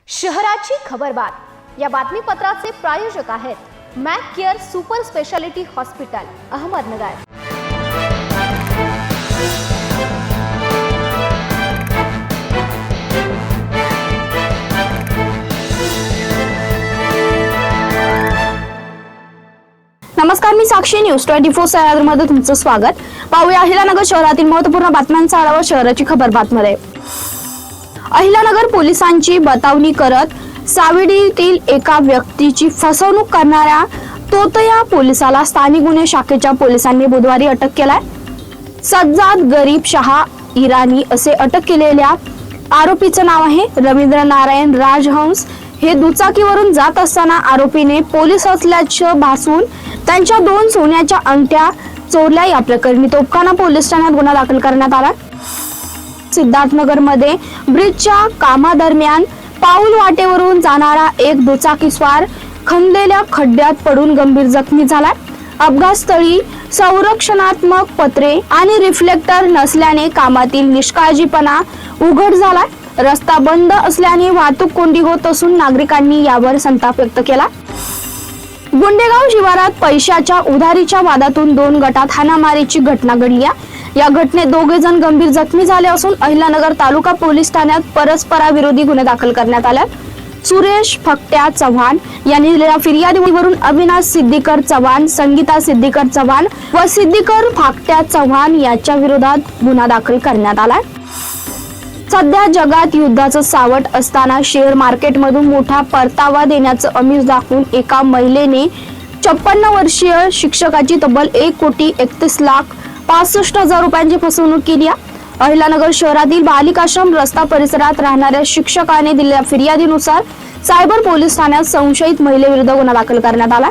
शहराची खबरबात या बातमीपत्राचे प्रायोजक आहेत Mac care super speciality hospital Ahmednagar. नमस्कार, मी साक्षी न्यूज 24 सह्याद्रीमध्ये तुमचं स्वागत। पाहूया अहिल्यानगर शहरातील महत्त्वपूर्ण बातम्यांचा आढावा शहराची खबरबातमध्ये। अहिल्यानगर पोलिसांची बतावणी करत सावडीतील एका व्यक्तीची फसवणूक करणाऱ्या तोतया पोलिसाला स्थानिक गुन्हे शाखेच्या पोलिसांनी बुधवारी अटक केलाय। सज्जाद गरीब शहा इराणी असे अटक केलेल्या आरोपीचं नाव आहे रवींद्र नारायण राजहंस। हे दुचाकीवरून जात असताना आरोपीने पोलीस असल्याचं भासवून त्यांच्या 2 सोन्याच्या अंगठ्या चोरल्या। या प्रकरणी तोपखाना पोलीस ठाण्यात गुन्हा दाखल करण्यात आला। सिद्धार्थनगर मध्ये ब्रिजच्या कामादरम्यान पाऊल वाटेवरून जाणारा एक दुचाकीस्वार खणलेल्या खड्ड्यात पडून गंभीर जखमी झाला। अपघातस्थळी संरक्षणात्मक पत्रे आणि रिफ्लेक्टर नसल्याने कामातील निष्काळजीपणा उघड झाला। रस्ता बंद असल्याने वाहतूक कोंडी होत असून नागरिकांनी यावर संताप व्यक्त केला। गुंडेगाव शिवारात पैशाच्या उधारीच्या वादातून 2 गटात हाणामारीची घटना घडली। या घटनेत 2 जण गंभीर जखमी झाले असून अहिल्यानगर तालुका पोलीस ठाण्यात परस्पराविरोधी गुन्हे दाखल करण्यात आले। सुरेश फकट्या चव्हाण यांनी दिलेल्या फिर्यादीवरून अविनाश सिद्दीकर चव्हाण, संगीता सिद्दीकर चव्हाण व सिद्दीकर फाकट्या चव्हाण याच्या विरोधात गुन्हा दाखल करण्यात आला। सध्या जगात युद्धाचं सावट असताना शेअर मार्केटमधून मोठा परतावा देण्याचं आमिष दाखवून एका महिलेने 56 वर्षीय शिक्षकाची तब्बल 1,31,65,000 रुपयांची फसवणूक केली आहे। अहिल्यानगर शहरातील बालिकाश्रम रस्ता परिसरात राहणाऱ्या शिक्षकाने दिलेल्या फिर्यादीनुसार सायबर पोलीस ठाण्यात संशयित महिलेविरुद्ध गुन्हा दाखल करण्यात आला।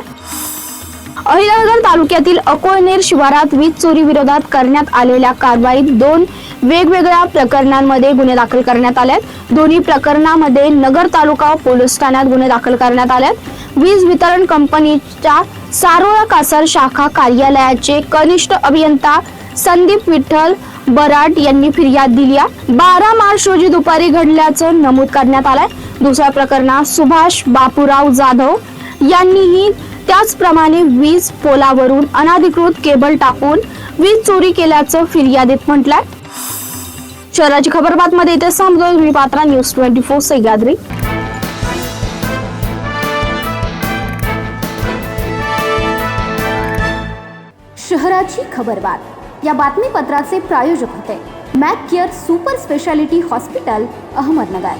अहिल्यानगर तालुक्यातील अकोळनेर शिवारात वीज चोरी विरोधात करण्यात आलेल्या कारवाईत 2 वेगवेगळ्या प्रकरणांमध्ये गुन्हे दाखल करण्यात आले। दोन्ही प्रकरणांमध्ये नगर तालुका पोलीस ठाण्यात गुन्हे दाखल करण्यात आले। वीज वितरण कंपनीच्या सारोळा कासार शाखा कार्यालयाचे कनिष्ठ अभियंता संदीप विठ्ठल बराट यांनी फिर्याद दिली आहे। 12 मार्च रोजी दुपारी घडल्याचं नमूद करण्यात आलंय। दुसऱ्या प्रकरणात सुभाष बापूराव जाधव यांनीही त्याचप्रमाणे वीज पोलावरून अनधिकृत केबल टाकून वीज चोरी केल्याचं फिर्यादीत म्हटलंय। शहराची खबरबातमध्ये इथे थांबतोय। मी पात्रा न्यूज 24 सह्याद्री। शहराची खबरबात या बातमीपत्राचे प्रायोजक होते Mac care super speciality hospital Ahmednagar.